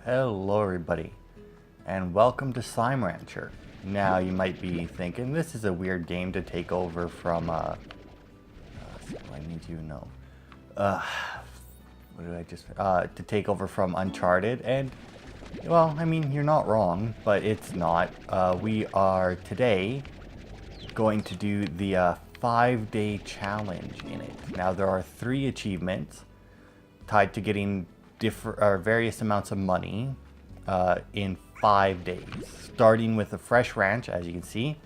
Hello everybody, and welcome to Slime Rancher. Now you might be thinking, this is a weird game to take over from, I need you to know. What did I just, to take over from Uncharted, and, well, I mean, you're not wrong, but it's not. We are today going to do the 5-day challenge in it. Now there are 3 achievements tied to getting various amounts of money in 5 days, starting with a fresh ranch, as you can see.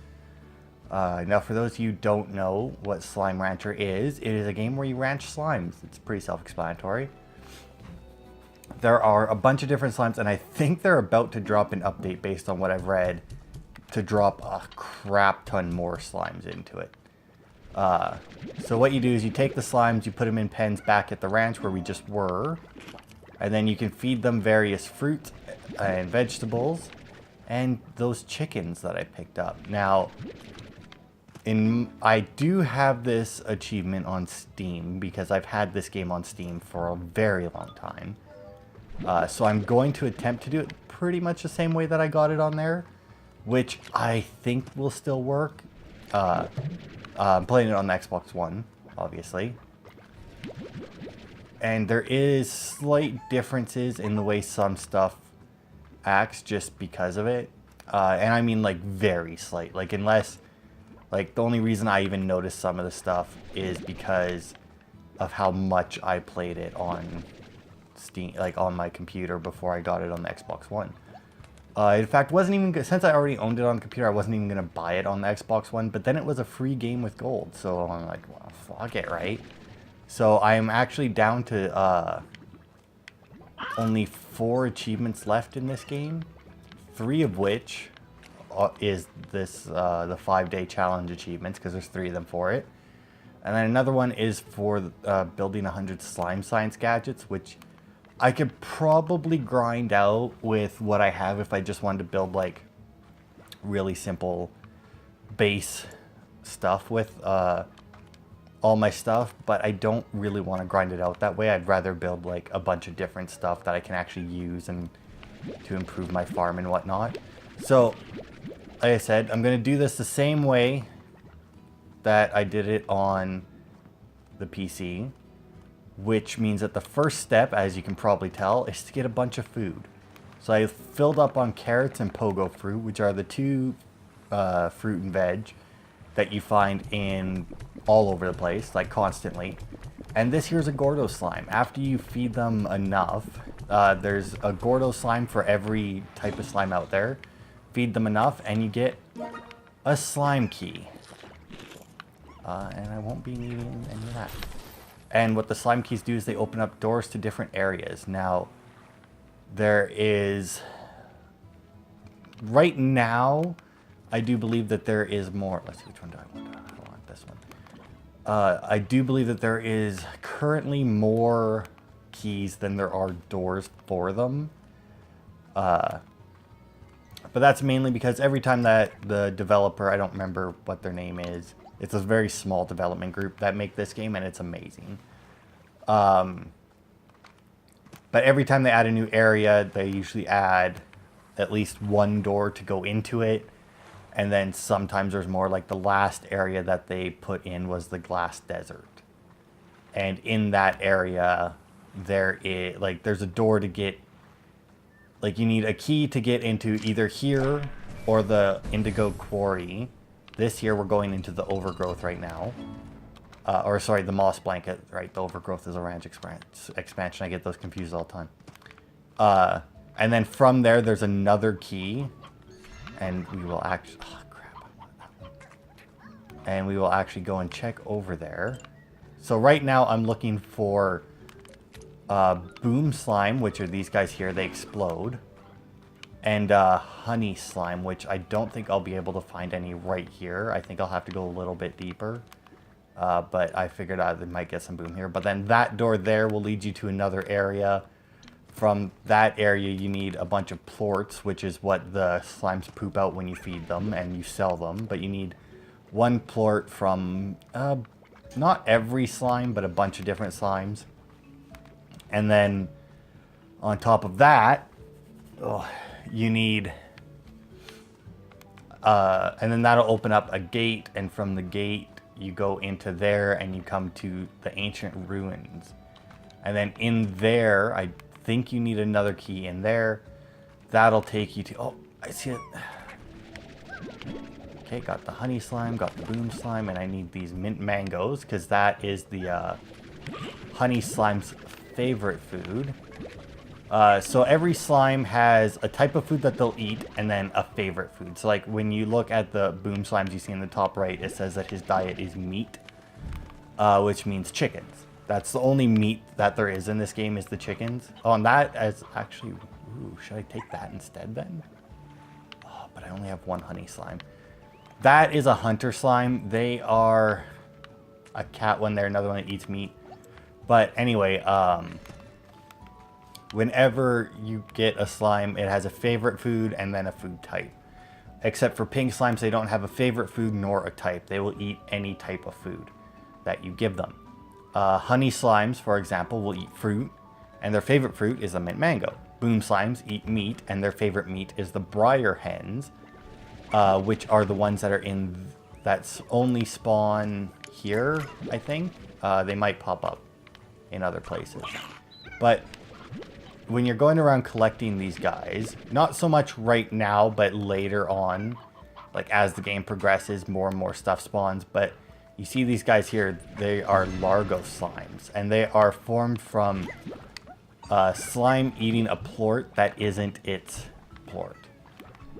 Now, for those of you who don't know what Slime Rancher is, it is a game where you ranch slimes. It's pretty self-explanatory. There are a bunch of different slimes, and I think they're about to drop an update based on what I've read to drop a crap ton more slimes into it. So what you do is you take the slimes, you put them in pens back at the ranch where we just were, and then you can feed them various fruit and vegetables and those chickens that I picked up. Now, I do have this achievement on Steam because I've had this game on Steam for a very long time. So I'm going to attempt to do it pretty much the same way that I got it on there, which I think will still work. I'm playing it on the Xbox One, obviously. And there is slight differences in the way some stuff acts just because of it. And I mean, like, very slight. Like, unless, like, the only reason I even noticed some of the stuff is because of how much I played it on Steam, like, on my computer before I got it on the Xbox One. In fact, wasn't even, since I already owned it on the computer, I wasn't even going to buy it on the Xbox One, but then it was a free game with gold, so I'm like, well, fuck it, right? So I am actually down to only 4 achievements left in this game, 3 of which is this the 5-day challenge achievements, because there's 3 of them for it. And then another one is for building 100 slime science gadgets, which I could probably grind out with what I have if I just wanted to build, like, really simple base stuff with all my stuff, but I don't really want to grind it out that way. I'd rather build, like, a bunch of different stuff that I can actually use and to improve my farm and whatnot. So, like I said, I'm going to do this the same way that I did it on the PC. Which means that the first step, as you can probably tell, is to get a bunch of food. So I filled up on carrots and pogo fruit, which are the 2 fruit and veg that you find in all over the place, like constantly. And this here's a Gordo slime. After you feed them enough, there's a Gordo slime for every type of slime out there. Feed them enough and you get a slime key. And I won't be needing any of that. And what the slime keys do is they open up doors to different areas. Now, there is... Right now, I do believe that there is more... Let's see, which one do I want? I want this one. I do believe that there is currently more keys than there are doors for them. But that's mainly because every time that the developer, I don't remember what their name is, it's a very small development group that make this game, and it's amazing. But every time they add a new area, they usually add at least 1 door to go into it. And then sometimes there's more, like the last area that they put in was the glass desert. And in that area, there's a door to get, like you need a key to get into either here or the indigo quarry. This here, we're going into the overgrowth right now. Or sorry, the moss blanket, right? The overgrowth is a ranch expansion. I get those confused all the time. And then from there, there's another key. And we will actually... Oh, crap, I want that one. And we will actually go and check over there. So right now, I'm looking for boom slime, which are these guys here. They explode. And honey slime, which I don't think I'll be able to find any right here. I think I'll have to go a little bit deeper. But I figured I might get some boom here. But then that door there will lead you to another area. From that area, you need a bunch of plorts, which is what the slimes poop out when you feed them and you sell them. But you need 1 plort from not every slime, but a bunch of different slimes. And then on top of that, you need... and then that'll open up a gate, and from the gate you go into there and you come to the ancient ruins. And then in there, I think you need another key in there. That'll take you to... Oh, I see it. Okay, got the honey slime, got the boom slime, and I need these mint mangoes, because that is the honey slime's favorite food. So every slime has a type of food that they'll eat, and then a favorite food. So like when you look at the boom slimes you see in the top right, it says that his diet is meat, which means chickens. That's the only meat that there is in this game, is the chickens. Oh, and that is actually... Ooh, should I take that instead then? Oh, but I only have one honey slime. That is a hunter slime. They are a cat one there, another one that eats meat. But anyway, whenever you get a slime, it has a favorite food and then a food type. Except for pink slimes, they don't have a favorite food nor a type. They will eat any type of food that you give them. Honey slimes, for example, will eat fruit, and their favorite fruit is the mint mango. Boom slimes eat meat, and their favorite meat is the briar hens, which are the ones that are in... That's only spawn here, I think. They might pop up in other places. But when you're going around collecting these guys, not so much right now, but later on, like as the game progresses, more and more stuff spawns. But you see these guys here, they are Largo slimes, and they are formed from slime eating a plort that isn't its plort.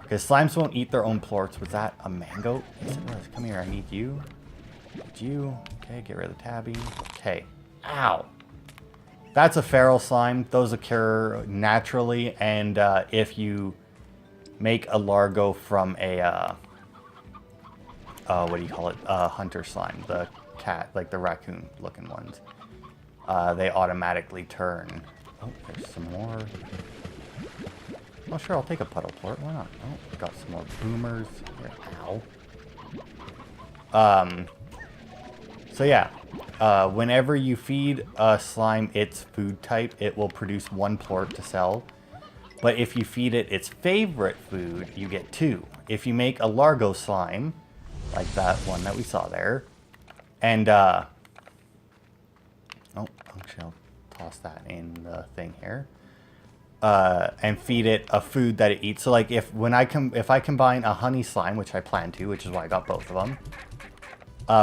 Because slimes won't eat their own plorts. Was that a mango? Yes, it was. Come here, I need you. Need you. Okay, get rid of the tabby. Okay. Ow! That's a feral slime. Those occur naturally, and if you make a Largo from a, what do you call it? Hunter slime. The cat, like the raccoon-looking ones. They automatically turn. Oh, there's some more. Oh, sure, I'll take a puddle plort. Why not? Oh, got some more boomers. Here. Ow. So yeah. Whenever you feed a slime its food type, it will produce one plort to sell. But if you feed it its favorite food, you get 2. If you make a Largo slime, like that one that we saw there, and, oh, actually, I'll toss that in the thing here, and feed it a food that it eats. So, like, if I combine a honey slime, which I plan to, which is why I got both of them,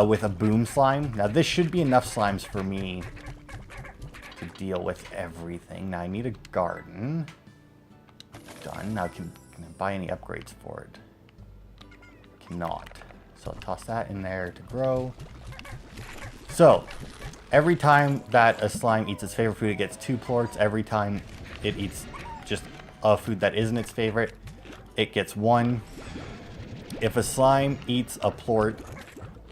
with a boom slime. Now, this should be enough slimes for me to deal with everything. Now, I need a garden. Done. Now, can I buy any upgrades for it? Cannot. So, I'll toss that in there to grow. So, every time that a slime eats its favorite food, it gets 2 plorts. Every time it eats just a food that isn't its favorite, it gets 1. If a slime eats a plort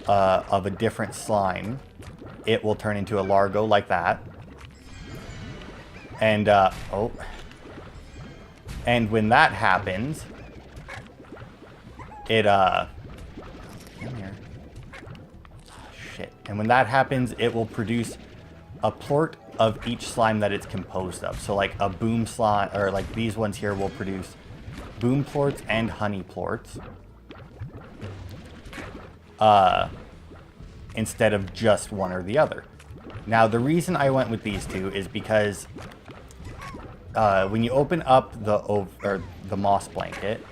of a different slime, it will turn into a Largo like that. And, oh. And when that happens, it, come here. Shit. And when that happens, it will produce a plort of each slime that it's composed of. So, like, a boom slime, or like these ones here will produce boom plorts and honey plorts. Instead of just one or the other. Now, the reason I went with these two is because when you open up the moss blanket,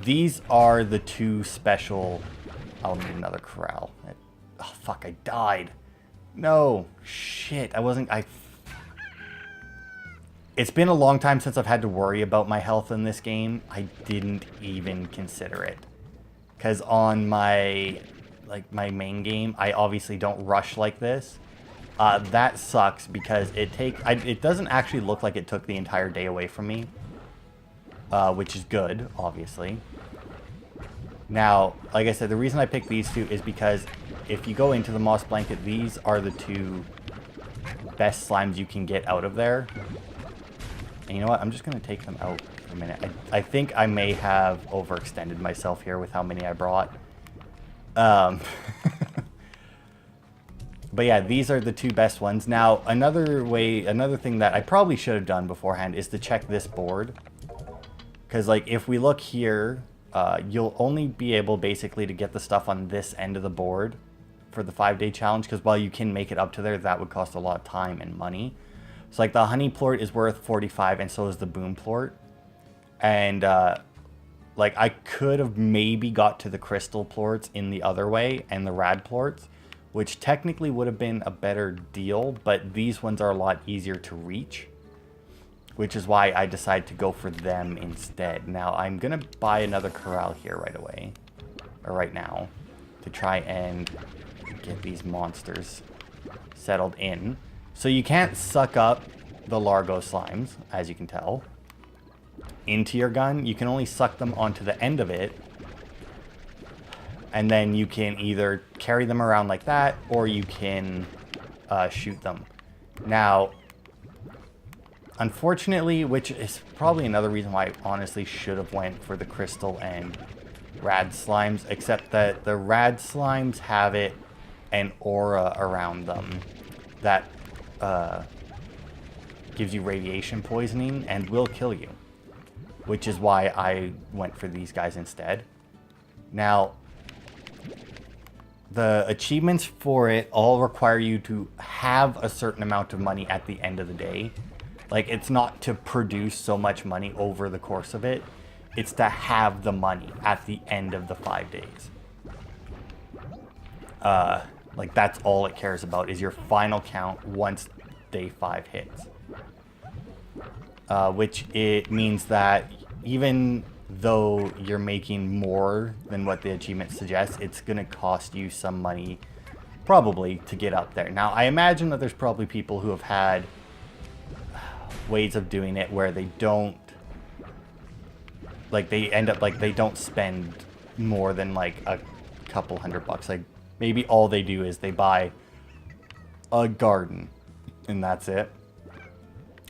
these are the 2 special... I'll need another corral. Oh, fuck, I died. No, shit, It's been a long time since I've had to worry about my health in this game. I didn't even consider it. Because on my main game, I obviously don't rush like this. That sucks because it doesn't actually look like it took the entire day away from me. Which is good, obviously. Now, like I said, the reason I picked these 2 is because if you go into the moss blanket, these are the 2 best slimes you can get out of there. And you know what? I'm just going to take them out for a minute. I think I may have overextended myself here with how many I brought. But yeah, these are the 2 best ones. Now, another thing that I probably should have done beforehand is to check this board. Because, like, if we look here, you'll only be able basically to get the stuff on this end of the board for the 5-day challenge. Because while you can make it up to there, that would cost a lot of time and money. So, like, the honey plort is worth 45, and so is the boom plort. And, like, I could have maybe got to the crystal plorts in the other way and the rad plorts, which technically would have been a better deal, but these ones are a lot easier to reach, which is why I decided to go for them instead. Now, I'm going to buy another corral here right away, or right now, to try and get these monsters settled in. So you can't suck up the Largo slimes, as you can tell, into your gun. You can only suck them onto the end of it, and then you can either carry them around like that, or you can shoot them. Now, unfortunately, which is probably another reason why I honestly should have went for the crystal and rad slimes, except that the rad slimes have an aura around them that gives you radiation poisoning and will kill you, which is why I went for these guys instead. Now, the achievements for it all require you to have a certain amount of money at the end of the day. Like, it's not to produce so much money over the course of it. It's to have the money at the end of the 5 days. Like, that's all it cares about, is your final count once day 5 hits. Which it means that even though you're making more than what the achievement suggests, it's going to cost you some money, probably, to get up there. Now, I imagine that there's probably people who have had ways of doing it where they don't, like, they end up, like, they don't spend more than, like, a couple $100. Like, maybe all they do is they buy a garden, and that's it.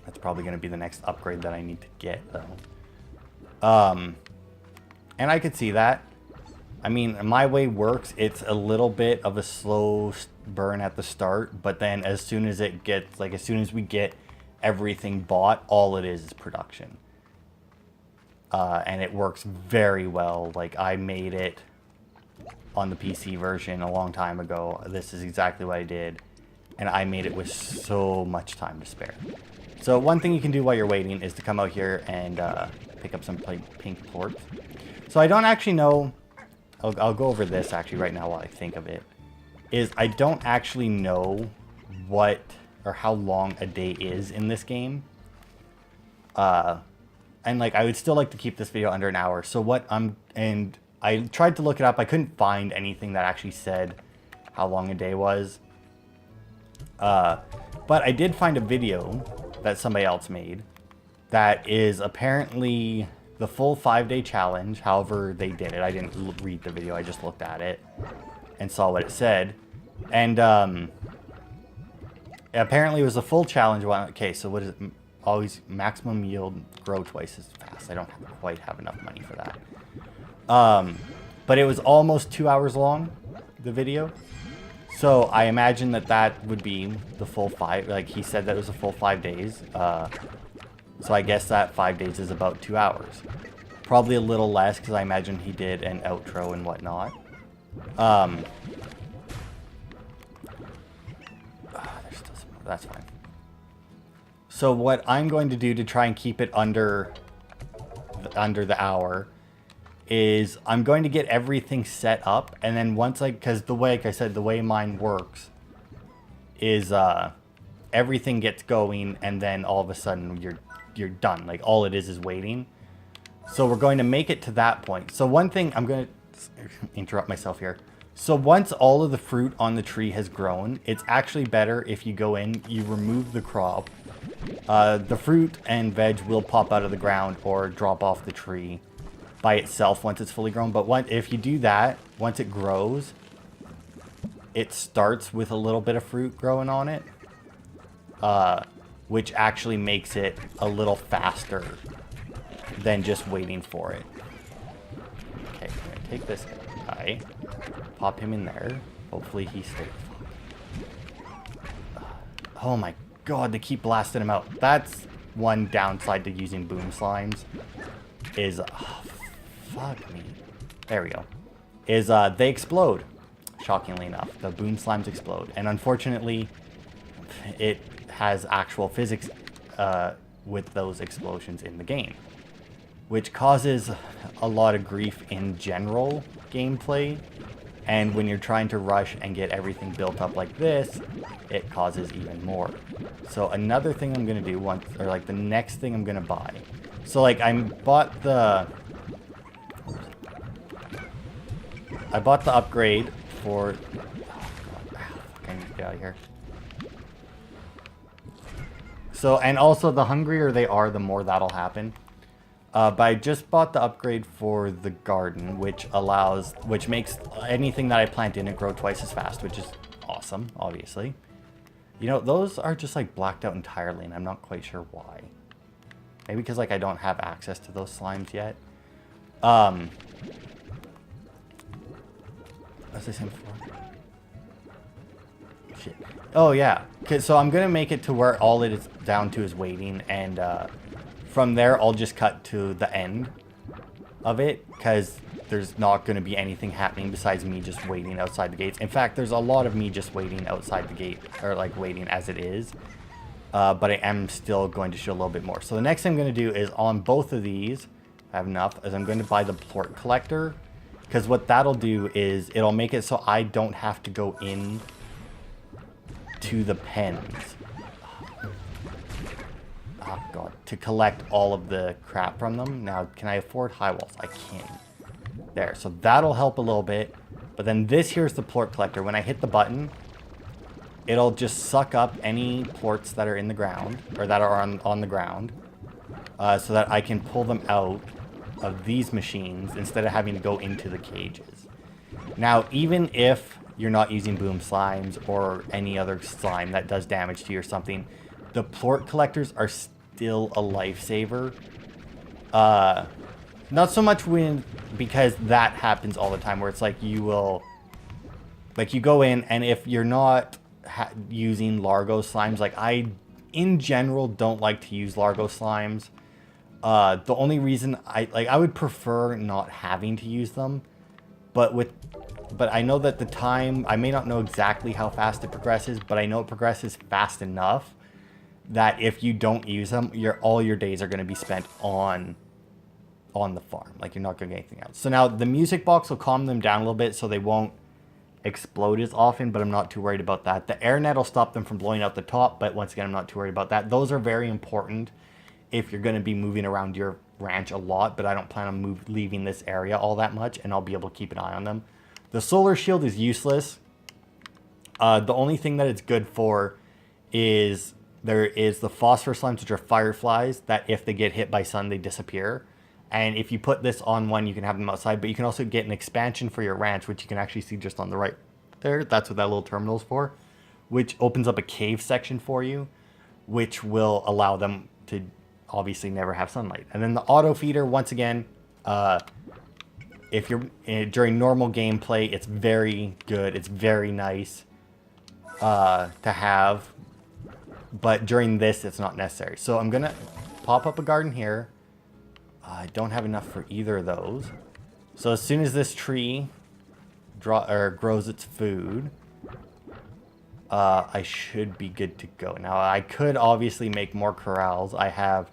That's probably going to be the next upgrade that I need to get, though. And I could see that. I mean, my way works. It's a little bit of a slow burn at the start, but then as soon as it gets, like, as soon as we get everything bought, all it is production. And it works very well. Like, I made it on the PC version a long time ago. This is exactly what I did. And I made it with so much time to spare. So one thing you can do while you're waiting is to come out here and pick up some pink plorts. So I don't actually know, I'll go over this actually right now while I think of it, is I don't actually know what or how long a day is in this game. And like, I would still like to keep this video under an hour. So and I tried to look it up. I couldn't find anything that actually said how long a day was. But I did find a video that somebody else made that is apparently the full 5-day challenge. However they did it. I didn't read the video. I just looked at it and saw what it said. And apparently it was a full challenge. Okay, so what is it? Always maximum yield, grow twice as fast. I don't quite have enough money for that. But it was almost 2 hours long, the video. So I imagine that that would be the full 5. Like, he said that it was a full 5 days. So I guess that 5 days is about 2 hours. Probably a little less because I imagine he did an outro and whatnot. There's still some, that's fine. So what I'm going to do to try and keep it under the hour is I'm going to get everything set up, and then once because the way, like I said, the way mine works is everything gets going, and then all of a sudden you're done. Like, all it is waiting. So we're going to make it to that point. So one thing, I'm going to interrupt myself here. So once all of the fruit on the tree has grown, it's actually better if you go in, you remove the crop. The fruit and veg will pop out of the ground or drop off the tree by itself once it's fully grown. But if you do that, once it grows, it starts with a little bit of fruit growing on it, which actually makes it a little faster than just waiting for it. Okay, I'm going to take this guy, pop him in there. Hopefully he stays. Oh my god, they keep blasting him out. That's one downside to using boom slimes. is... Oh, fuck me. There we go. Is they explode. Shockingly enough. The boom slimes explode. And unfortunately, it has actual physics with those explosions in the game. Which causes a lot of grief in general gameplay. And when you're trying to rush and get everything built up like this, it causes even more. So another thing I'm going to do once, or like the next thing I'm going to buy. So like I bought the upgrade for, oh God, I need to get out of here. So, and also the hungrier they are, the more that'll happen. But I just bought the upgrade for the garden, which makes anything that I plant in it grow twice as fast, which is awesome, obviously. You know, those are just like blacked out entirely, and I'm not quite sure why. Maybe because like I don't have access to those slimes yet. What's I saying before? Shit. Oh yeah. So I'm gonna make it to where all it is down to is waiting, and from there, I'll just cut to the end of it, because there's not going to be anything happening besides me just waiting outside the gates. In fact, there's a lot of me just waiting outside the gate, or like waiting as it is. But I am still going to show a little bit more. So the next thing I'm going to do is on both of these, I have enough, is I'm going to buy the plort collector. Because what that'll do is it'll make it so I don't have to go in to the pens. Oh God, to collect all of the crap from them. Now, can I afford high walls? I can. There, so that'll help a little bit. But then this here's the plort collector. When I hit the button, it'll just suck up any plorts that are in the ground, or that are on the ground, so that I can pull them out of these machines instead of having to go into the cages. Now, even if you're not using boom slimes or any other slime that does damage to you or something, the plort collectors are still a lifesaver. Not so much because that happens all the time, where it's like you will, like you go in, and if you're not using Largo slimes, like I, in general, don't like to use Largo slimes. The only reason I would prefer not having to use them, but I know that the time, I may not know exactly how fast it progresses, but I know it progresses fast enough that if you don't use them, all your days are going to be spent on the farm. Like, you're not going to get anything else. So now the music box will calm them down a little bit so they won't explode as often, but I'm not too worried about that. The air net will stop them from blowing out the top, but once again, I'm not too worried about that. Those are very important if you're going to be moving around your ranch a lot, but I don't plan on leaving this area all that much, and I'll be able to keep an eye on them. The solar shield is useless. The only thing that it's good for is there is the phosphor slimes, which are fireflies, that if they get hit by sun, they disappear. And if you put this on one, you can have them outside, but you can also get an expansion for your ranch, which you can actually see just on the right there. That's what that little terminal is for, which opens up a cave section for you, which will allow them to obviously never have sunlight. And then the auto feeder, once again, if you're during normal gameplay, it's very good. It's very nice to have, but during this, it's not necessary. So I'm gonna pop up a garden here. I don't have enough for either of those. So as soon as this tree grows its food, I should be good to go. Now, I could obviously make more corrals. I have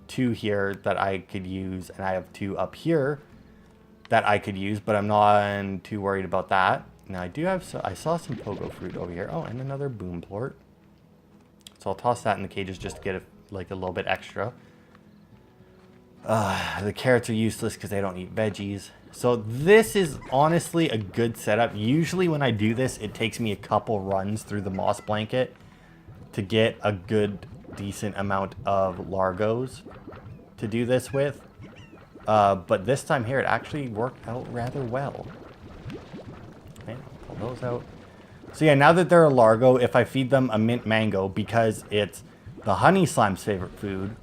2 here that I could use, and I have 2 up here that I could use, but I'm not too worried about that. Now, I do have, I saw some pogo fruit over here. Oh, and another boom plort. So I'll toss that in the cages just to get like a little bit extra. The carrots are useless because they don't eat veggies. So this is honestly a good setup. Usually when I do this, it takes me a couple runs through the moss blanket to get a good, decent amount of Largos to do this with. But this time here, it actually worked out rather well. Okay, pull those out. So yeah, now that they're a Largo, if I feed them a mint mango, because it's the honey slime's favorite food,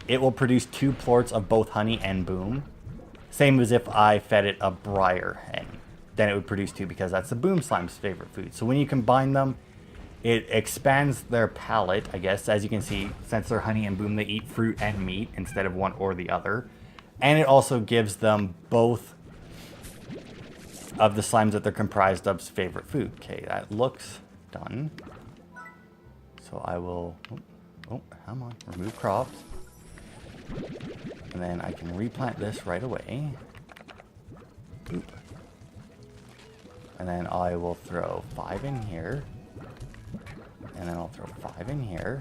it will produce 2 plorts of both honey and boom. Same as if I fed it a briar hen. Then it would produce 2 because that's the boom slime's favorite food. So when you combine them, It expands their palate, I guess. As you can see, since they're honey and boom, they eat fruit and meat instead of one or the other. And it also gives them both of the slimes that they're comprised of's favorite food. Okay, that looks done. So I will... Oh, come on. Remove crops. And then I can replant this right away. Oop. And then I will throw 5 in here. And then I'll throw 5 in here.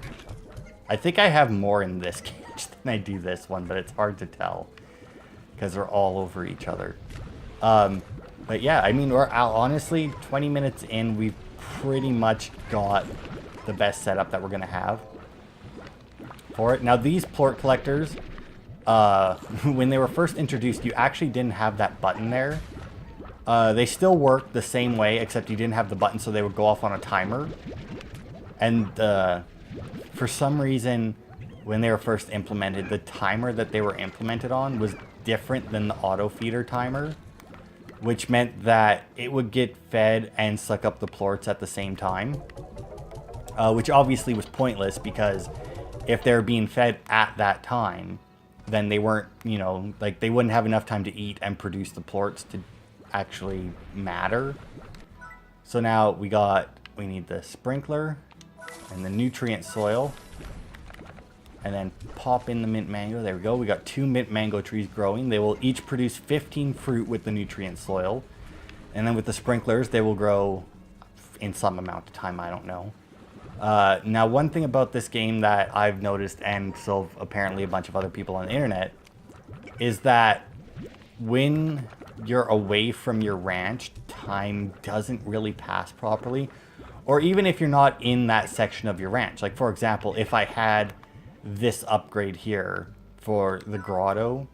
I think I have more in this cage than I do this one, but it's hard to tell because they're all over each other. But yeah, I mean, we're honestly 20 minutes in, we've pretty much got the best setup that we're going to have for it. Now, these plort collectors, when they were first introduced, you actually didn't have that button there. They still work the same way, except you didn't have the button, so they would go off on a timer. And for some reason, when they were first implemented, the timer that they were implemented on was different than the auto feeder timer, which meant that it would get fed and suck up the plorts at the same time, which obviously was pointless because if they're being fed at that time, then they weren't, you know, like they wouldn't have enough time to eat and produce the plorts to actually matter. So now we need the sprinkler and the nutrient soil, and then pop in the mint mango. There we go. We got 2 mint mango trees growing. They will each produce 15 fruit with the nutrient soil, and then with the sprinklers they will grow in some amount of time. I don't know. Now, one thing about this game that I've noticed, and so apparently a bunch of other people on the internet, is that when you're away from your ranch, time doesn't really pass properly. Or even if you're not in that section of your ranch. Like, for example, if I had this upgrade here for the grotto,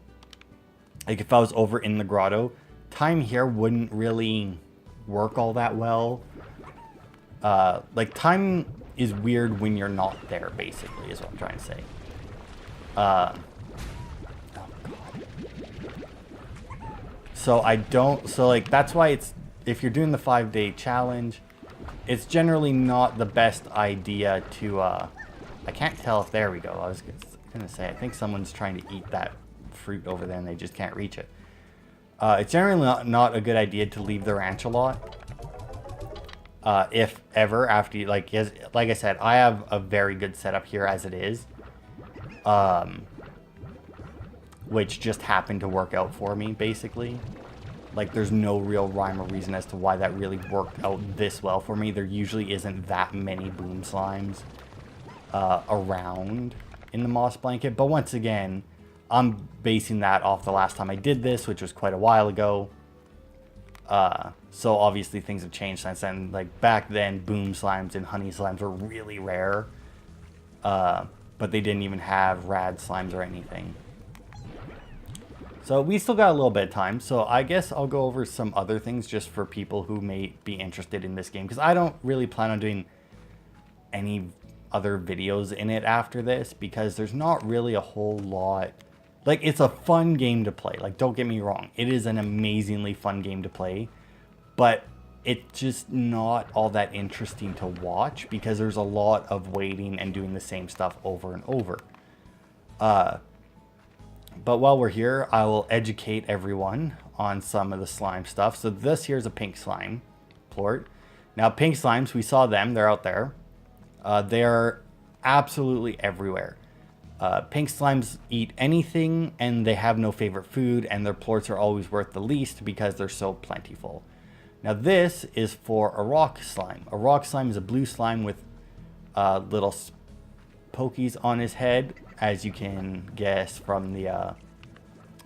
like if I was over in the grotto, time here wouldn't really work all that well. Like, time is weird when you're not there, basically, is what I'm trying to say. Oh, God. So like, that's why it's, if you're doing the 5-day challenge, it's generally not the best idea to, I can't tell if, there we go. I was going to say, I think someone's trying to eat that fruit over there and they just can't reach it. It's generally not a good idea to leave the ranch a lot. If ever, after you, like I said, I have a very good setup here as it is. Which just happened to work out for me, basically. Like, there's no real rhyme or reason as to why that really worked out this well for me. There usually isn't that many boom slimes around in the moss blanket. But once again, I'm basing that off the last time I did this, which was quite a while ago. So obviously things have changed since then. Like, back then, boom slimes and honey slimes were really rare. But they didn't even have rad slimes or anything. So we still got a little bit of time, so I guess I'll go over some other things just for people who may be interested in this game, because I don't really plan on doing any other videos in it after this, because there's not really a whole lot. Like, it's a fun game to play, like, don't get me wrong, it is an amazingly fun game to play, but it's just not all that interesting to watch, because there's a lot of waiting and doing the same stuff over and over. But while we're here, I will educate everyone on some of the slime stuff. So this here is a pink slime plort. Now, pink slimes, we saw them. They're out there. They're absolutely everywhere. Pink slimes eat anything, and they have no favorite food, and their plorts are always worth the least because they're so plentiful. Now, this is for a rock slime. A rock slime is a blue slime with little pokies on his head, as you can guess from the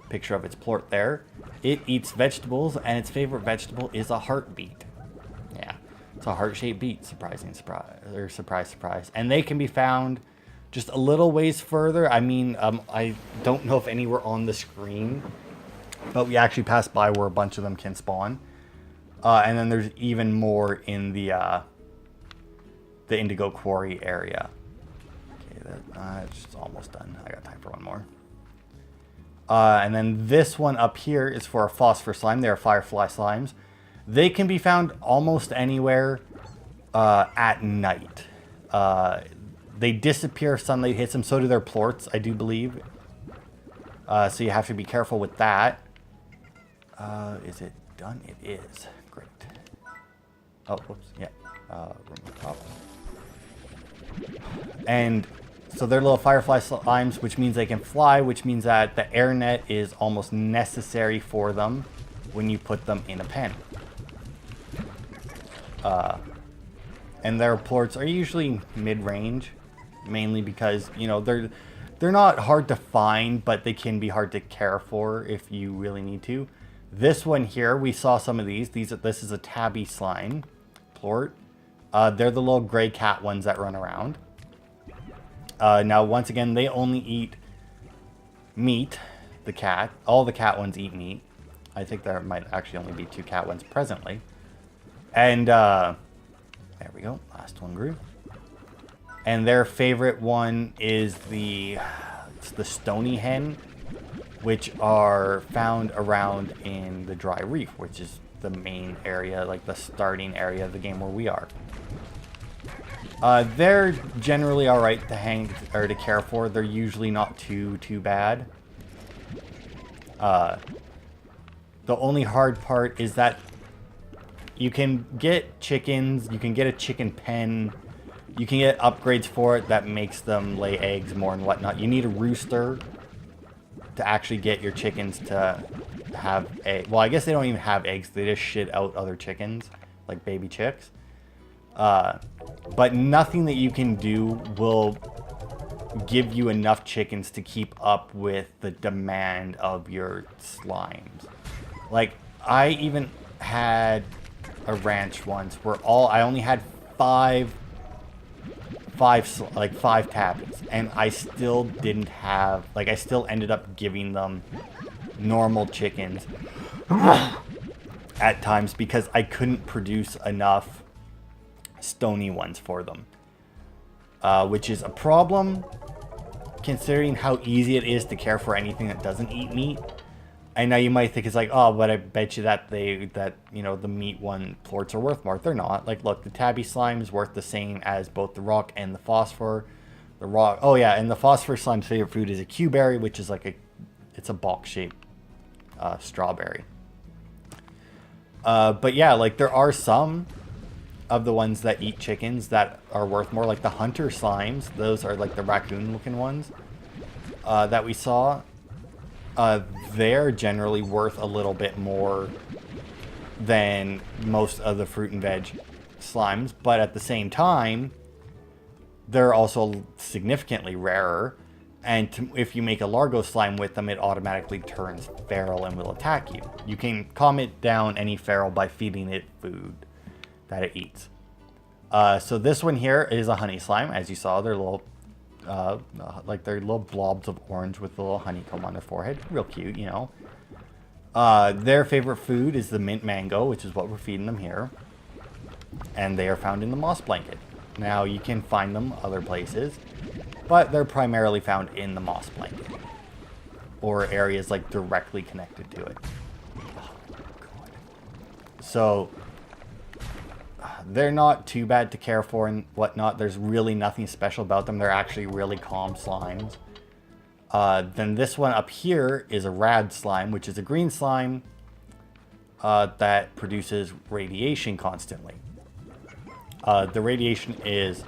picture of its plort there. It eats vegetables, and its favorite vegetable is a heartbeat. Yeah, it's a heart-shaped beet, surprise, surprise. And they can be found just a little ways further. I mean, I don't know if any were on the screen, but we actually passed by where a bunch of them can spawn. And then there's even more in the Indigo Quarry area. It's almost done. I got time for one more. And then this one up here is for a phosphor slime. They are firefly slimes. They can be found almost anywhere. at night. They disappear if sunlight hits them. So do their plorts, I do believe. So you have to be careful with that. Is it done? It is. Great. Oh, whoops. Yeah. Room top. And so they're little firefly slimes, which means they can fly, which means that the air net is almost necessary for them when you put them in a pen. And their plorts are usually mid-range, mainly because, you know, they're not hard to find, but they can be hard to care for if you really need to. This one here, we saw some of these. This is a tabby slime plort. They're the little gray cat ones that run around. Now, once again, they only eat meat, the cat. All the cat ones eat meat. I think there might actually only be 2 cat ones presently. And, there we go. Last one grew. And their favorite one is the stony hen, which are found around in the dry reef, which is the main area, like the starting area of the game where we are. They're generally alright to hang or to care for. They're usually not too bad. The only hard part is that you can get chickens, you can get a chicken pen, you can get upgrades for it that makes them lay eggs more and whatnot. You need a rooster to actually get your chickens to have eggs. Well, I guess they don't even have eggs. They just shit out other chickens, like baby chicks. But nothing that you can do will give you enough chickens to keep up with the demand of your slimes. Like, I even had a ranch once where I only had five tabbies, and I still didn't have, like, I still ended up giving them normal chickens at times because I couldn't produce enough stony ones for them, which is a problem considering how easy it is to care for anything that doesn't eat meat. I know you might think it's like, oh, but I bet you that you know, the meat one plorts are worth more. They're not. Like, look, the tabby slime is worth the same as both the rock and the phosphor. The rock, oh yeah, and the phosphor slime's favorite food is a Q-berry, which is like it's a box-shaped strawberry. But yeah, like, there are some of the ones that eat chickens that are worth more, like the hunter slimes. Those are like the raccoon-looking ones that we saw. They're generally worth a little bit more than most of the fruit and veg slimes, but at the same time, they're also significantly rarer. And if you make a Largo slime with them, it automatically turns feral and will attack you. You can calm it down, any feral, by feeding it food that it eats. So this one here is a honey slime. As you saw, they're little like they're little blobs of orange with a little honeycomb on their forehead. Real cute, you know. Their favorite food is the mint mango, which is what we're feeding them here. And they are found in the moss blanket. Now, you can find them other places, but they're primarily found in the moss blanket, or areas like directly connected to it. Oh, God. So they're not too bad to care for and whatnot. There's really nothing special about them. They're actually really calm slimes. Then this one up here is a rad slime, which is a green slime that produces radiation constantly. The radiation is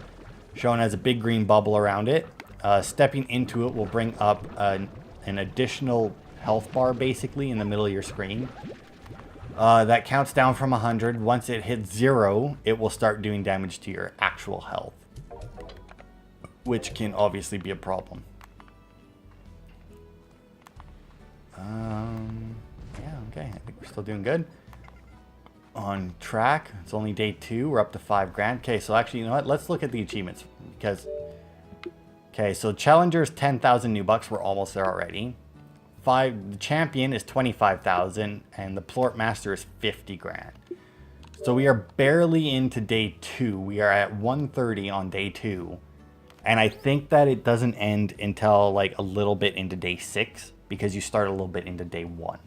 shown as a big green bubble around it. Stepping into it will bring up an additional health bar, basically, in the middle of your screen. That counts down from 100. Once it hits 0, it will start doing damage to your actual health, which can obviously be a problem. Yeah, okay. I think we're still doing good. On track. It's only day 2. We're up to 5 grand. Okay, so actually, you know what? Let's look at the achievements, because... Okay, so Challenger's 10,000 new bucks. We're almost there already. The champion is 25,000, and the Plortmaster is 50 grand. So we are barely into day 2. We are at 130 on day 2. And I think that it doesn't end until like a little bit into day 6, because you start a little bit into day 1.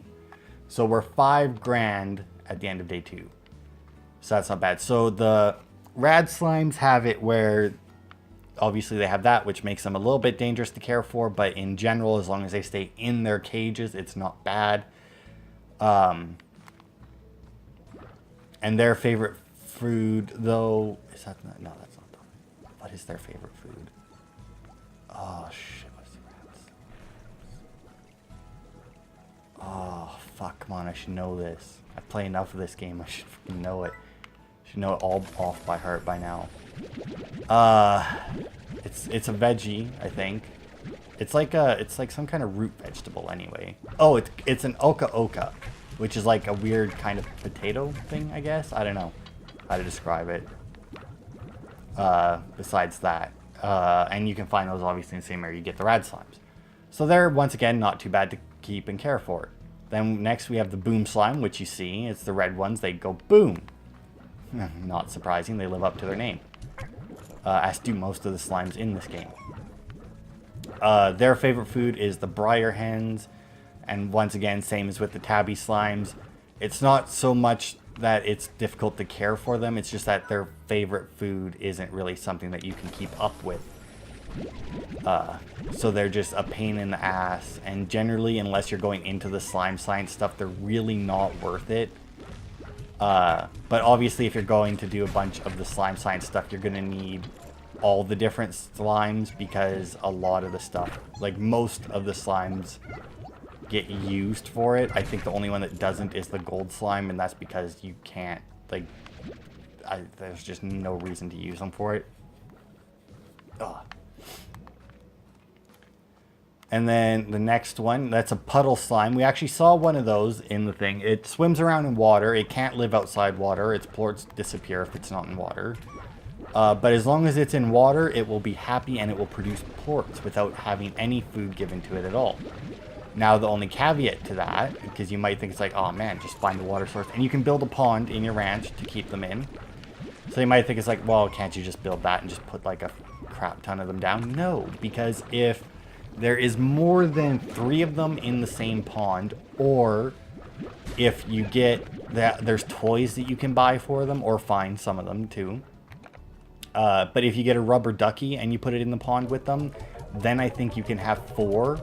So we're 5 grand at the end of day 2. So that's not bad. So the Rad slimes have it where obviously they have that, which makes them a little bit dangerous to care for, but in general, as long as they stay in their cages, it's not bad. And their favorite food, though, is that not, no, that's not the, what is their favorite food? Oh shit, what's the rats? Oh fuck, come on, I should know this. I play enough of this game, I should fucking know it. I should know it all off by heart by now. It's a veggie, I think. It's like some kind of root vegetable anyway. Oh, it's an oka, which is like a weird kind of potato thing, I guess. I don't know how to describe it. Besides that, and you can find those obviously in the same area you get the rad slimes. So they're once again not too bad to keep and care for. Then next we have the boom slime, which you see, it's the red ones. They go boom. Not surprising, they live up to their name. As do most of the slimes in this game. Their favorite food is the briar hens, and once again, same as with the tabby slimes. It's not so much that it's difficult to care for them, it's just that their favorite food isn't really something that you can keep up with. So they're just a pain in the ass, and generally, unless you're going into the slime science stuff, they're really not worth it. But obviously, if you're going to do a bunch of the slime science stuff, you're going to need all the different slimes, because a lot of the stuff, like most of the slimes, get used for it. I think the only one that doesn't is the gold slime, and that's because you can't, like, there's just no reason to use them for it. Ugh. And then the next one, that's a puddle slime. We actually saw one of those in the thing. It swims around in water. It can't live outside water. Its plorts disappear if it's not in water. But as long as it's in water, it will be happy and it will produce plorts without having any food given to it at all. Now, the only caveat to that, because you might think it's like, oh man, just find the water source. And you can build a pond in your ranch to keep them in. So you might think it's like, well, can't you just build that and just put like a crap ton of them down? No, because if there is more than 3 of them in the same pond, or if you get that, there's toys that you can buy for them, or find some of them too. But if you get a rubber ducky and you put it in the pond with them, then I think you can have 4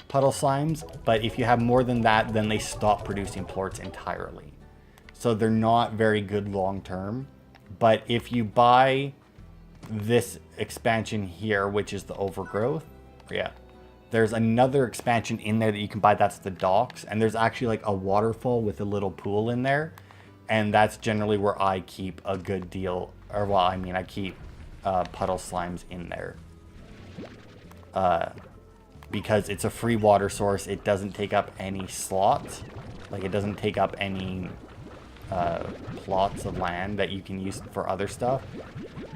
puddle slimes. But if you have more than that, then they stop producing plorts entirely. So they're not very good long term. But if you buy this expansion here, which is the overgrowth, yeah, there's another expansion in there that you can buy. That's the docks, and there's actually like a waterfall with a little pool in there, and that's generally where I keep a good deal, or well, I mean, I keep puddle slimes in there, because it's a free water source. It doesn't take up any slots, like it doesn't take up any plots of land that you can use for other stuff,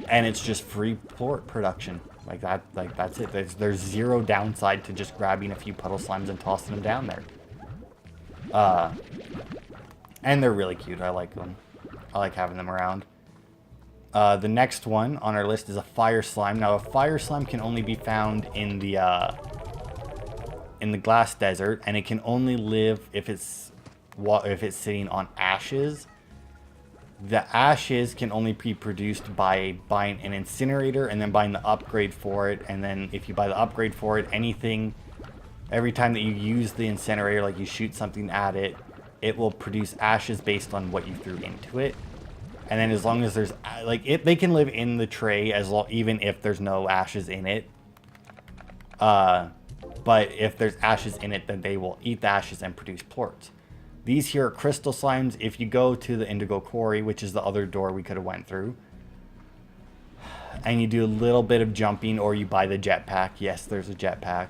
and it's just free plort production. Like that's it. There's zero downside to just grabbing a few puddle slimes and tossing them down there. And they're really cute. I like them. I like having them around. The next one on our list is a fire slime. Now, a fire slime can only be found in the glass desert, and it can only live if it's sitting on ashes. The ashes can only be produced by buying an incinerator and then buying the upgrade for it. And then if you buy the upgrade for it, every time that you use the incinerator, like you shoot something at it, it will produce ashes based on what you threw into it. And then as long as there's, they can live in the tray even if there's no ashes in it. But if there's ashes in it, then they will eat the ashes and produce plorts. These here are crystal slimes. If you go to the indigo quarry, which is the other door we could have went through, and you do a little bit of jumping, or you buy the jetpack. Yes, there's a jetpack.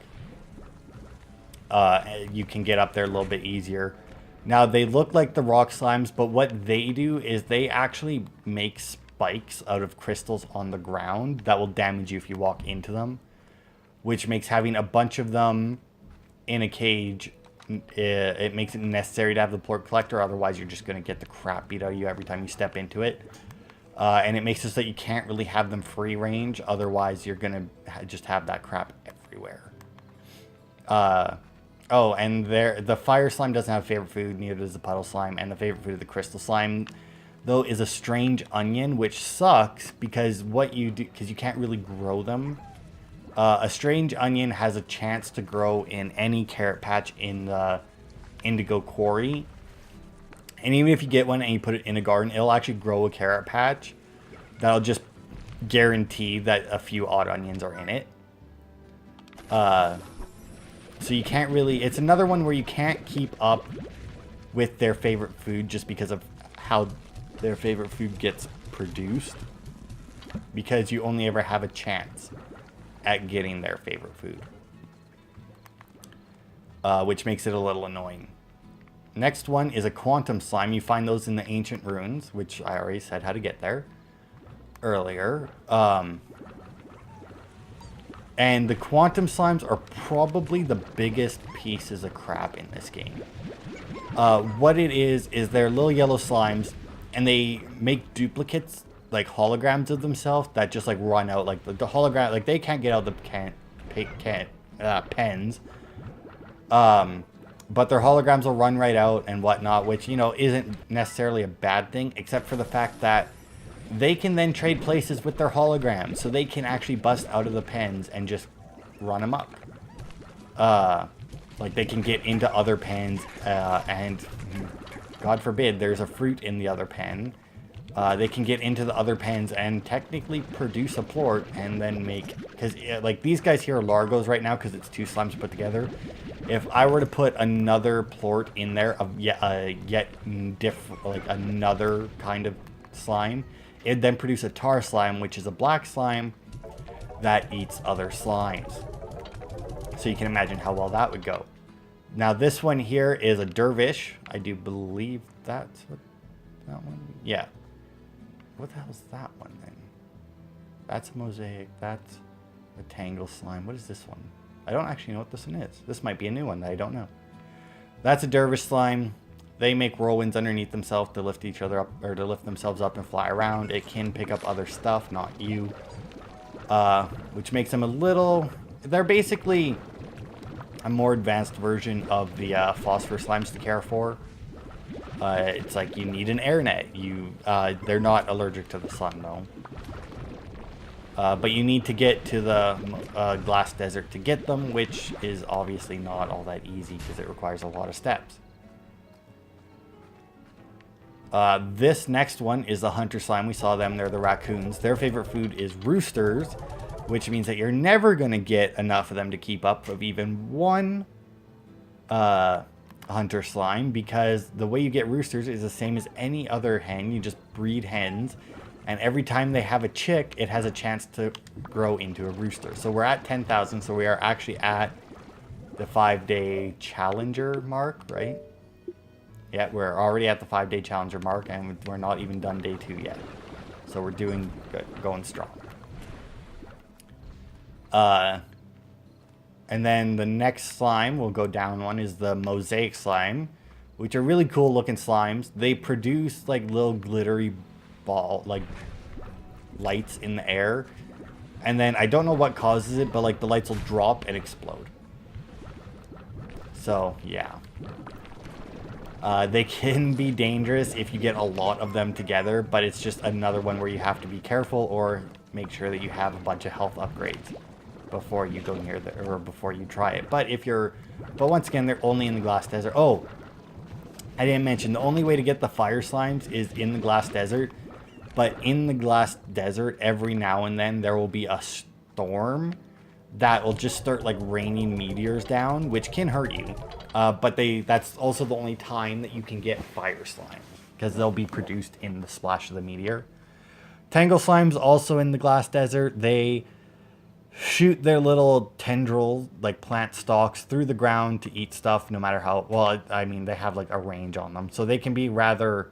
You can get up there a little bit easier. Now, they look like the rock slimes, but what they do is they actually make spikes out of crystals on the ground that will damage you if you walk into them, which makes having a bunch of them in a cage, it makes it necessary to have the plort collector. Otherwise, you're just going to get the crap beat out of you every time you step into it. And it makes it so that you can't really have them free range. Otherwise, you're going to just have that crap everywhere. Oh, and the fire slime doesn't have favorite food. Neither does the puddle slime. And the favorite food of the crystal slime. though, is a strange onion, which sucks because what you do, because you can't really grow them. A strange onion has a chance to grow in any carrot patch in the indigo quarry. And even if you get one and you put it in a garden, it'll actually grow a carrot patch. That'll just guarantee that a few odd onions are in it. So you can't really... It's another one where you can't keep up with their favorite food just because of how their favorite food gets produced. Because you only ever have a chance at getting their favorite food. Which makes it a little annoying. Next one is a quantum slime. You find those in the ancient ruins, which I already said how to get there earlier. And the quantum slimes are probably the biggest pieces of crap in this game. What it is they're little yellow slimes, and they make duplicates, like holograms of themselves, that just like run out. Like the hologram, like they can't get out of the pens. But their holograms will run right out and whatnot, which, you know, isn't necessarily a bad thing, except for the fact that they can then trade places with their holograms, so they can actually bust out of the pens and just run them up. Like, they can get into other pens, and God forbid there's a fruit in the other pen. They can get into the other pens and technically produce a plort and then make... Because, like, these guys here are Largos right now because it's two slimes put together. If I were to put another plort in there of another kind of slime, it'd then produce a tar slime, which is a black slime that eats other slimes. So you can imagine how well that would go. Now this one here is a dervish. I do believe that's what that one... Yeah. What the hell is that one then? That's a mosaic. That's a tangle slime. What is this one? I don't actually know what this one is. This might be a new one that I don't know. That's a dervish slime. They make whirlwinds underneath themselves to lift each other up, or to lift themselves up and fly around. It can pick up other stuff, not you. Which makes them a little... They're basically a more advanced version of the phosphor slimes to care for. It's like you need an air net. They're not allergic to the sun, though. But you need to get to the glass desert to get them, which is obviously not all that easy because it requires a lot of steps. This next one is the hunter slime. We saw them. They're the raccoons. Their favorite food is roosters, which means that you're never going to get enough of them to keep up of even one hunter slime, because the way you get roosters is the same as any other hen. You just breed hens, and every time they have a chick, it has a chance to grow into a rooster. So we're at 10,000, so we are actually at the 5-day challenger mark, right? Yeah, we're already at the 5-day challenger mark, and we're not even done day 2 yet. So we're doing good, going strong. And then the next slime, we'll go down one, is the mosaic slime, which are really cool looking slimes. They produce like little glittery ball, like lights in the air. And then I don't know what causes it, but like the lights will drop and explode. So yeah. They can be dangerous if you get a lot of them together, but it's just another one where you have to be careful or make sure that you have a bunch of health upgrades before you go near the, or before you try it. But once again, they're only in the glass desert. Oh, I didn't mention, the only way to get the fire slimes is in the glass desert. But in the glass desert, every now and then there will be a storm that will just start like raining meteors down, which can hurt you. But that's also the only time that you can get fire slime, because they'll be produced in the splash of the meteor. Tangle slimes also in the glass desert. They shoot their little tendrils, like plant stalks, through the ground to eat stuff, no matter how... Well, I mean, they have like a range on them, so they can be rather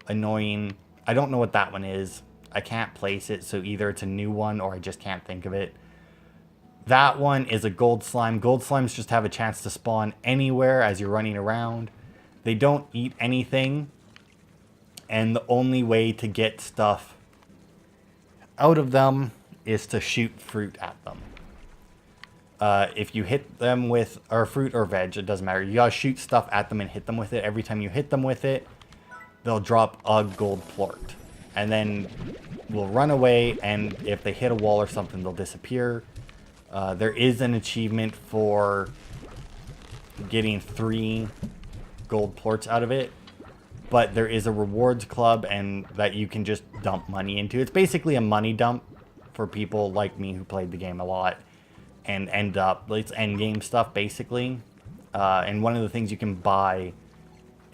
annoying. I don't know what that one is. I can't place it, so either it's a new one or I just can't think of it. That one is a gold slime. Gold slimes just have a chance to spawn anywhere as you're running around. They don't eat anything, and the only way to get stuff out of them is to shoot fruit at them. If you hit them with, or fruit or veg, it doesn't matter. You gotta shoot stuff at them and hit them with it. Every time you hit them with it, they'll drop a gold plort. And then we'll run away, and if they hit a wall or something, they'll disappear. There is an achievement for getting 3 gold plorts out of it. But there is a rewards club and that you can just dump money into. It's basically a money dump for people like me who played the game a lot and end up, it's end game stuff basically. And one of the things you can buy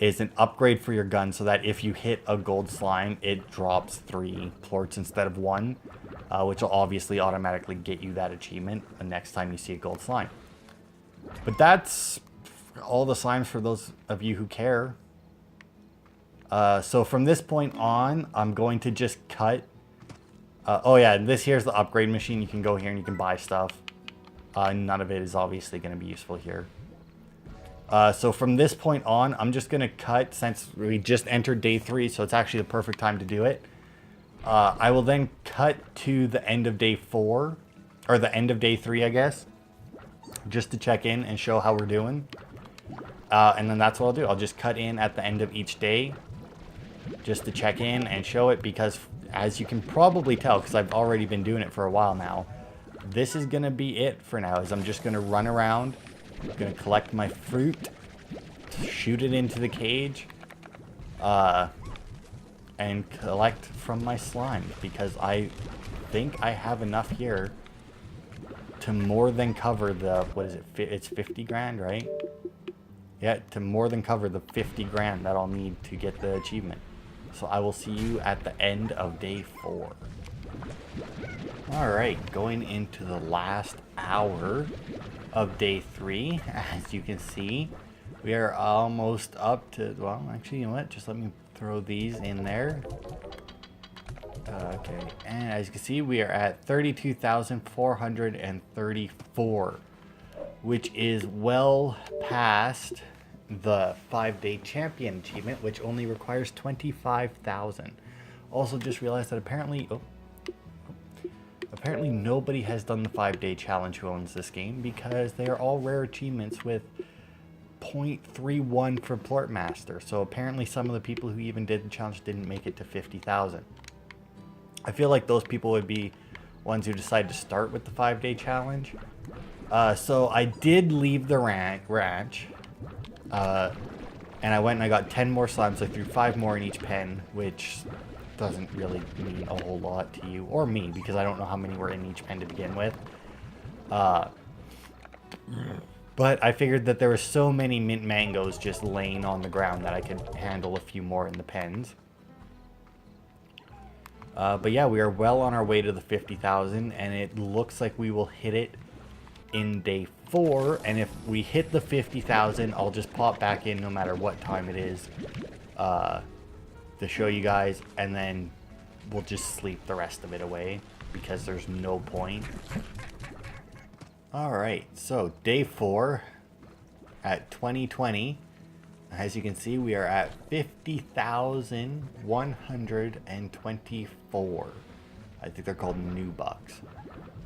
is an upgrade for your gun so that if you hit a gold slime, it drops 3 plorts instead of 1, which will obviously automatically get you that achievement the next time you see a gold slime. But that's all the slimes for those of you who care. So from this point on, I'm going to just cut. Oh yeah, this here's the upgrade machine. You can go here and you can buy stuff. None of it is obviously going to be useful here. So from this point on, I'm just going to cut since we just entered day 3. So it's actually the perfect time to do it. I will then cut to the end of day 4 or the end of day 3, I guess, just to check in and show how we're doing. And then that's what I'll do. I'll just cut in at the end of each day just to check in and show it because as you can probably tell, because I've already been doing it for a while now, this is going to be it for now. Is I'm just going to run around, I'm going to collect my fruit, shoot it into the cage, and collect from my slime because I think I have enough here to more than cover the, what is it, it's 50 grand, right? Yeah, to more than cover the 50 grand that I'll need to get the achievement. So I will see you at the end of day 4. Alright, going into the last hour of day 3. As you can see, we are almost up to, well, actually, you know what? Just let me throw these in there. Okay, and as you can see, we are at 32,434, which is well past the 5-day champion achievement, which only requires 25,000. Also, just realized that apparently, apparently nobody has done the 5-day challenge who owns this game because they are all rare achievements with 0.31 for Plortmaster. So apparently some of the people who even did the challenge didn't make it to 50,000. I feel like those people would be ones who decide to start with the 5-day challenge. So I did leave the ranch. And I went and I got 10 more slimes. I threw 5 more in each pen, which doesn't really mean a whole lot to you or me because I don't know how many were in each pen to begin with. But I figured that there were so many mint mangoes just laying on the ground that I could handle a few more in the pens. But yeah, we are well on our way to the 50,000, and it looks like we will hit it in day 4. And if we hit the 50,000, I'll just pop back in no matter what time it is to show you guys, and then we'll just sleep the rest of it away because there's no point. Alright, so day 4 at 2020. As you can see, we are at 50,124. I think they're called new bucks.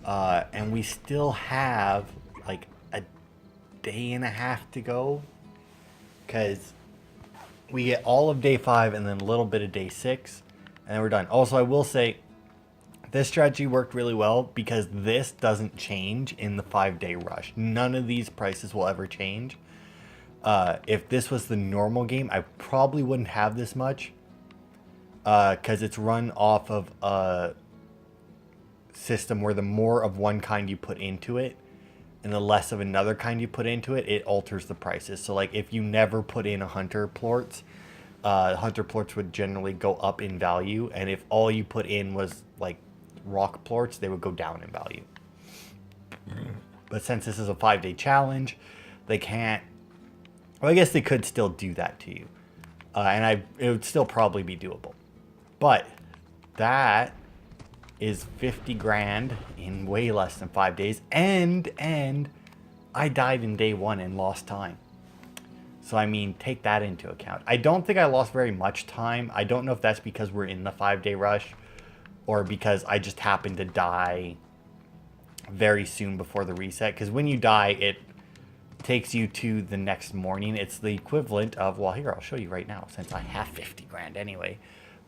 And we still have like a day and a half to go because we get all of day 5 and then a little bit of day 6 and then we're done. Also, I will say this strategy worked really well because this doesn't change in the 5-day rush. None of these prices will ever change. If this was the normal game, I probably wouldn't have this much because it's run off of a system where the more of one kind you put into it and the less of another kind you put into it, it alters the prices. So like if you never put in a hunter plorts would generally go up in value, and if all you put in was like rock plorts, they would go down in value. But since this is a 5-day challenge, they can't. Well, I guess they could still do that to you, and it would still probably be doable. But that is 50 grand in way less than 5 days, and I died in day 1 and lost time. So I mean, take that into account. I don't think I lost very much time. I don't know if that's because we're in the 5-day rush, or because I just happened to die very soon before the reset. Because when you die, it takes you to the next morning. It's the equivalent of, well, here, I'll show you right now, since I have 50 grand anyway.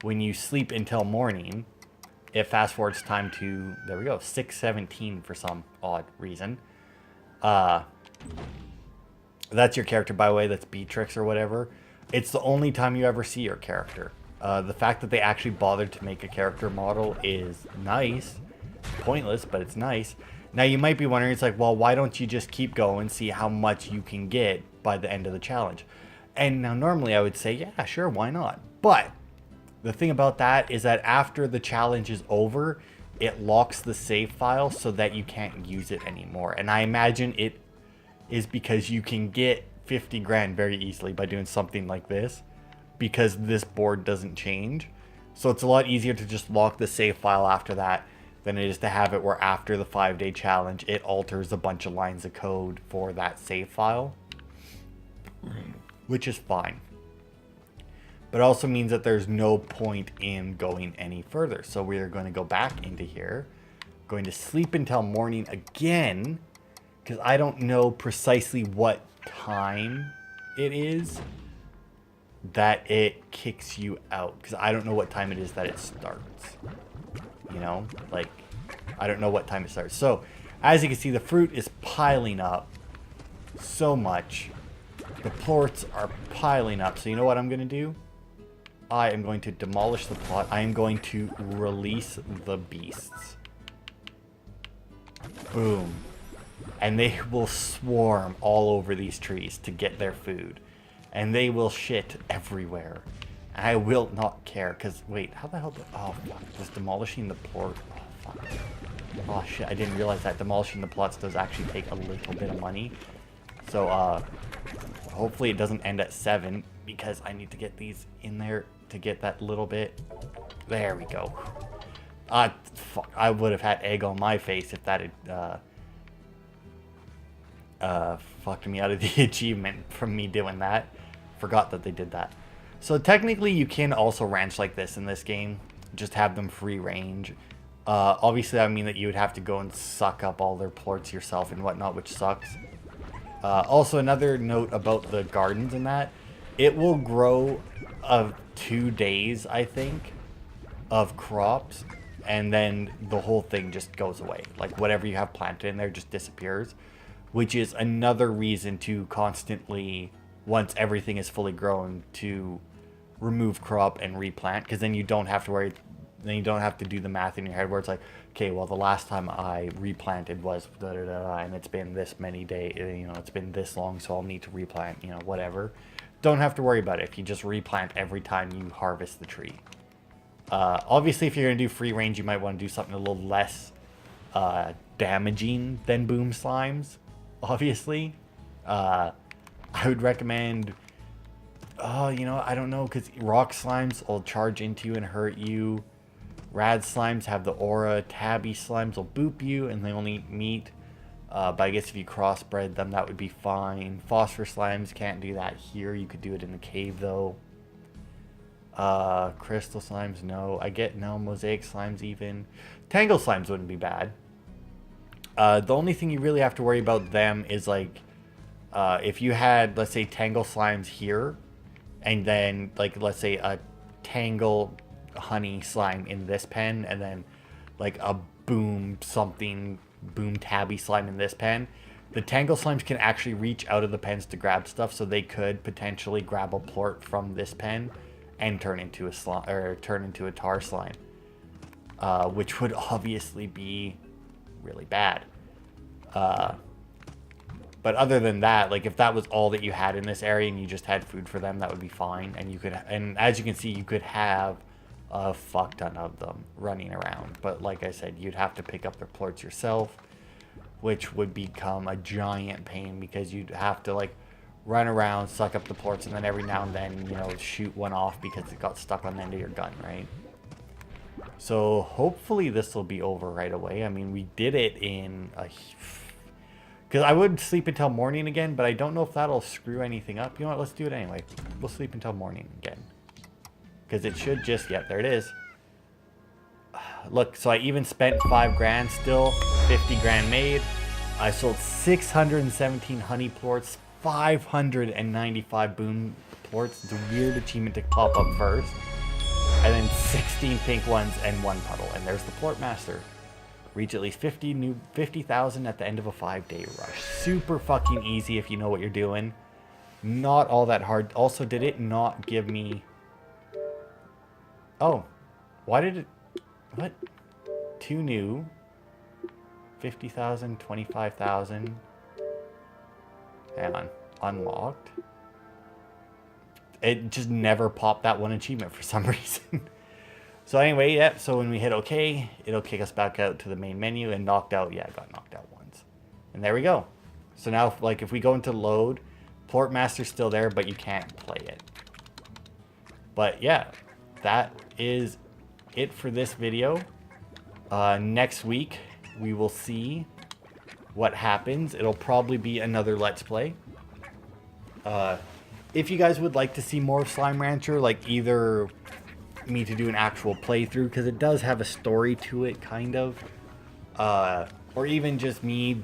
When you sleep until morning, it fast forwards time to, there we go, 6:17 for some odd reason. That's your character, by the way. That's Beatrix or whatever. It's the only time you ever see your character. The fact that they actually bothered to make a character model is nice. Pointless, but it's nice. Now, you might be wondering, it's like, well, why don't you just keep going, see how much you can get by the end of the challenge? And now, normally, I would say, yeah, sure, why not? But the thing about that is that after the challenge is over, it locks the save file so that you can't use it anymore. And I imagine it is because you can get 50 grand very easily by doing something like this, because this board doesn't change. So it's a lot easier to just lock the save file after that than it is to have it where after the 5-day challenge, it alters a bunch of lines of code for that save file, which is fine. But it also means that there's no point in going any further. So we are going to go back into here, going to sleep until morning again, because I don't know precisely what time it is that it kicks you out, because I don't know what time it is that it starts. You know, like, I don't know what time it starts. So, as you can see, the fruit is piling up so much. The plorts are piling up. So, you know what I'm going to do? I am going to demolish the plot. I am going to release the beasts. Boom. And they will swarm all over these trees to get their food. And they will shit everywhere. I will not care, because, wait, how the hell oh, fuck, was demolishing the plort, oh, fuck. Oh, shit, I didn't realize that demolishing the plots does actually take a little bit of money. So, hopefully it doesn't end at 7, because I need to get these in there to get that little bit. There we go. Fuck, I would have had egg on my face if that had, fucked me out of the achievement from me doing that. Forgot that they did that. So technically you can also ranch like this in this game. Just have them free range. Obviously I mean that you would have to go and suck up all their plorts yourself and whatnot, which sucks. Also another note about the gardens and that. It will grow of 2 days, I think, of crops. And then the whole thing just goes away. Like whatever you have planted in there just disappears. Which is another reason to constantly, once everything is fully grown, to remove crop and replant, because then you don't have to worry, then you don't have to do the math in your head where it's like, okay, well, the last time I replanted was and it's been this many days, you know, it's been this long, so I'll need to replant, you know, whatever. Don't have to worry about it if you just replant every time you harvest the tree. Obviously, if you're going to do free range, you might want to do something a little less damaging than boom slimes, obviously. I would recommend, you know, I don't know, because rock slimes will charge into you and hurt you. Rad slimes have the aura. Tabby slimes will boop you and they only eat meat. But I guess if you crossbred them, that would be fine. Phosphor slimes can't do that here. You could do it in the cave, though. Crystal slimes, no. No, mosaic slimes even. Tangle slimes wouldn't be bad. The only thing you really have to worry about them is, like, if you had, let's say, tangle slimes here, and then, like, let's say a tangle honey slime in this pen, and then, like, a boom tabby slime in this pen, the tangle slimes can actually reach out of the pens to grab stuff, so they could potentially grab a plort from this pen and turn into a slime, or turn into a tar slime, which would obviously be really bad. But other than that, like, if that was all that you had in this area and you just had food for them, that would be fine. And you could, and as you can see, you could have a fuck ton of them running around. But like I said, you'd have to pick up their plorts yourself, which would become a giant pain because you'd have to, like, run around, suck up the plorts, and then every now and then, you know, shoot one off because it got stuck on the end of your gun, right? So hopefully this will be over right away. I mean, we did it in a... Because I would sleep until morning again, but I don't know if that'll screw anything up. You know what? Let's do it anyway. We'll sleep until morning again. Because it should just... Yep, there it is. Look, so I even spent 5 grand still. 50 grand made. I sold 617 honey plorts, 595 boom plorts. It's a weird achievement to pop up first. And then 16 pink ones and 1 puddle. And there's the Plortmaster. Reach at least 50,000 at the end of a 5-day rush. Super fucking easy if you know what you're doing. Not all that hard. Also, did it not give me... Oh. Why did it... What? 2 new. 50,000, 25,000. Hang on. Unlocked. It just never popped that one achievement for some reason. So anyway, yeah, so when we hit OK, it'll kick us back out to the main menu, and knocked out, yeah, I got knocked out once. And there we go. So now, like, if we go into load, Plortmaster's still there, but you can't play it. But yeah, that is it for this video. Next week, we will see what happens. It'll probably be another Let's Play. If you guys would like to see more of Slime Rancher, like either me to do an actual playthrough, because it does have a story to it, kind of, or even just me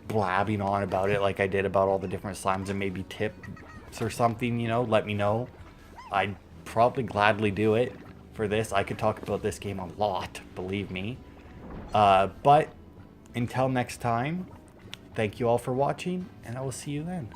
blabbing on about it like I did about all the different slimes, and maybe tips or something, you know, let me know. I'd probably gladly do it for this. I could talk about this game a lot, believe me. But until next time, thank you all for watching, and I will see you then.